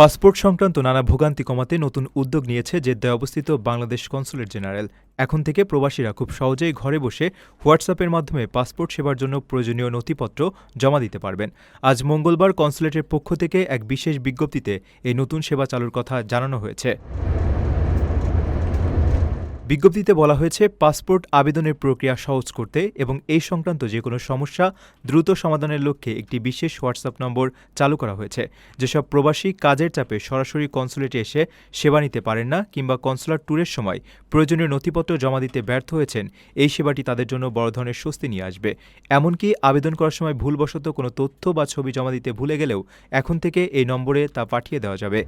Passport সংক্রান্ত নানা ভোগান্তি কমাতে নতুন উদ্যোগ নিয়েছে জেদ্দায় অবস্থিত বাংলাদেশ কনস্যুলেট জেনারেল। এখন থেকে প্রবাসীরা খুব সহজেই ঘরে বসে হোয়াটসঅ্যাপের মাধ্যমে পাসপোর্ট সেবার জন্য প্রয়োজনীয় নথিপত্র জমা দিতে পারবেন। আজ মঙ্গলবার কনস্যুলেটের পক্ষ থেকে এক বিশেষ বিজ্ঞপ্তিতে এই নতুন সেবা চালুর কথা জানানো হয়েছে। বিজ্ঞপ্তিতে বলা হয়েছে, পাসপোর্ট আবেদনের প্রক্রিয়া সহজ করতে এবং এই সংক্রান্ত যে কোনো সমস্যা দ্রুত সমাধানের লক্ষ্যে একটি বিশেষ হোয়াটসঅ্যাপ নম্বর চালু করা হয়েছে। যেসব প্রবাসী কাজের চাপে সরাসরি কনস্যুলেটে এসে সেবা নিতে পারেন না কিংবা কনস্যুলার ট্যুরের সময় প্রয়োজনীয় নথিপত্র জমা দিতে ব্যর্থ হয়েছেন, এই সেবাটি তাদের জন্য বড় ধরনের স্বস্তি নিয়ে আসবে। এমনকি আবেদন করার সময় ভুলবশত কোনো তথ্য বা ছবি জমা দিতে ভুলে গেলেও এখন থেকে এই নম্বরে তা পাঠিয়ে দেওয়া যাবে।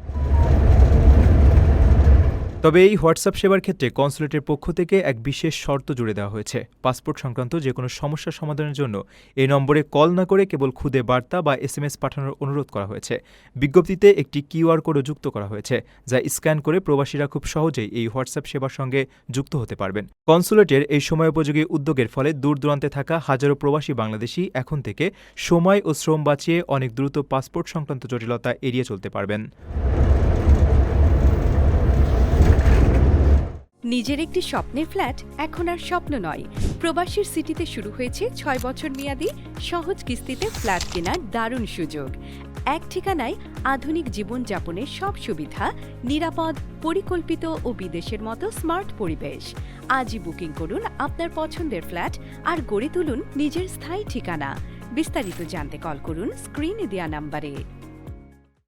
তবে এই হোয়াটসঅ্যাপ সেবার ক্ষেত্রে কনস্যুলেটের পক্ষ থেকে এক বিশেষ শর্ত জুড়ে দেওয়া হয়েছে। পাসপোর্ট সংক্রান্ত যে কোনো সমস্যা সমাধানের জন্য এই নম্বরে কল না করে কেবল খুদে বার্তা বা SMS পাঠানোর অনুরোধ করা হয়েছে। বিজ্ঞপ্তিতে একটি QR কোডও যুক্ত করা হয়েছে, যা স্ক্যান করে প্রবাসীরা খুব সহজেই এই হোয়াটসঅ্যাপ সেবার সঙ্গে যুক্ত হতে পারবেন। কনস্যুলেটের এই সময়োপযোগী উদ্যোগের ফলে দূর দূরান্তে থাকা হাজারো প্রবাসী বাংলাদেশি এখন থেকে সময় ও শ্রম বাঁচিয়ে অনেক দ্রুত পাসপোর্ট সংক্রান্ত জটিলতা এড়িয়ে চলতে পারবেন। নিজের একটি স্বপ্নের ফ্ল্যাট এখন আর স্বপ্ন নয়। প্রবাসীর সিটিতে শুরু হয়েছে 6 বছর মেয়াদী সহজ কিস্তিতে ফ্ল্যাট কেনার দারুণ সুযোগ। এক ঠিকানায় আধুনিক জীবনযাপনের সব সুবিধা, নিরাপদ, পরিকল্পিত ও বিদেশের মতো স্মার্ট পরিবেশ। আজই বুকিং করুন আপনার পছন্দের ফ্ল্যাট আর গড়ে তুলুন নিজের স্থায়ী ঠিকানা। বিস্তারিত জানতে কল করুন স্ক্রিনে দেয়া নাম্বারে।